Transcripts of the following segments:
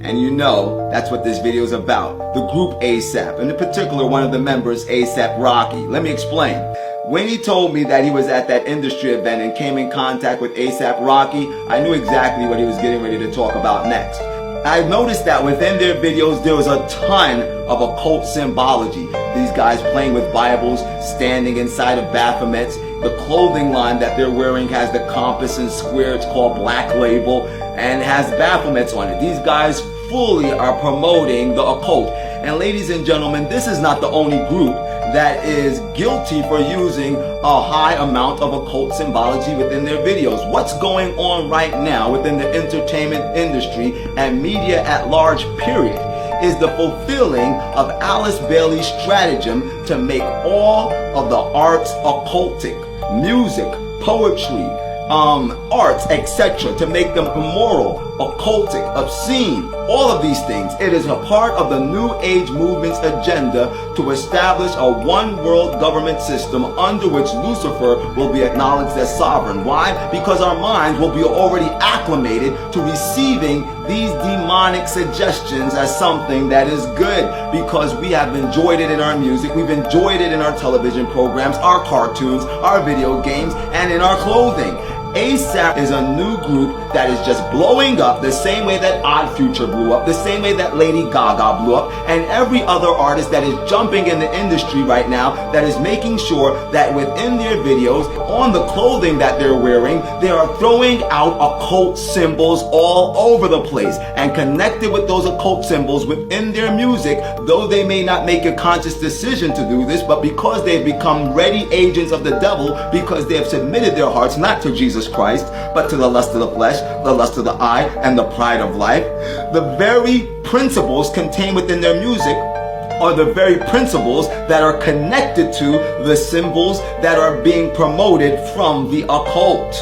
And you know, that's what this video is about. The group ASAP, and in particular one of the members, ASAP Rocky. Let me explain. When he told me that he was at that industry event and came in contact with ASAP Rocky, I knew exactly what he was getting ready to talk about next. I noticed that within their videos there was a ton of occult symbology. These guys playing with Bibles, standing inside of Baphomets. The clothing line that they're wearing has the compass and square. It's called Black Label and has Baphomets on it. These guys fully are promoting the occult. And ladies and gentlemen, this is not the only group that is guilty for using a high amount of occult symbology within their videos. What's going on right now within the entertainment industry and media at large, period, is the fulfilling of Alice Bailey's stratagem to make all of the arts occultic, music, poetry, arts, etc., to make them immoral, occultic, obscene, all of these things. It is a part of the New Age movement's agenda to establish a one world government system under which Lucifer will be acknowledged as sovereign. Why? Because our minds will be already acclimated to receiving these demonic suggestions as something that is good, because we have enjoyed it in our music, we've enjoyed it in our television programs, our cartoons, our video games, and in our clothing. ASAP is a new group that is just blowing up the same way that Odd Future blew up, the same way that Lady Gaga blew up, and every other artist that is jumping in the industry right now that is making sure that within their videos, on the clothing that they're wearing, they are throwing out occult symbols all over the place and connected with those occult symbols within their music, though they may not make a conscious decision to do this, but because they've become ready agents of the devil, because they have submitted their hearts not to Jesus Christ, but to the lust of the flesh, the lust of the eye, and the pride of life. The very principles contained within their music are the very principles that are connected to the symbols that are being promoted from the occult.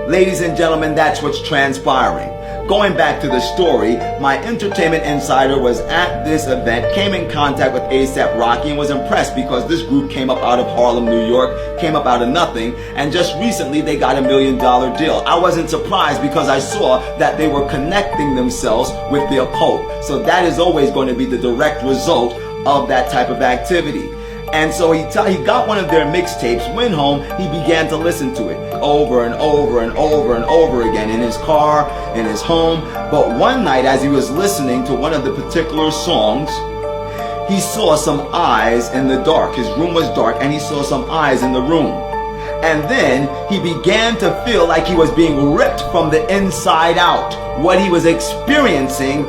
Ladies and gentlemen, that's what's transpiring. Going back to the story, my entertainment insider was at this event, came in contact with ASAP Rocky, and was impressed because this group came up out of Harlem, New York, came up out of nothing, and just recently they got $1 million deal. I wasn't surprised because I saw that they were connecting themselves with the occult. So that is always going to be the direct result of that type of activity. And so he got one of their mixtapes, went home, he began to listen to it over and over and over and over again in his car, in his home. But one night as he was listening to one of the particular songs, he saw some eyes in the dark. His room was dark and he saw some eyes in the room. And then he began to feel like he was being ripped from the inside out. What he was experiencing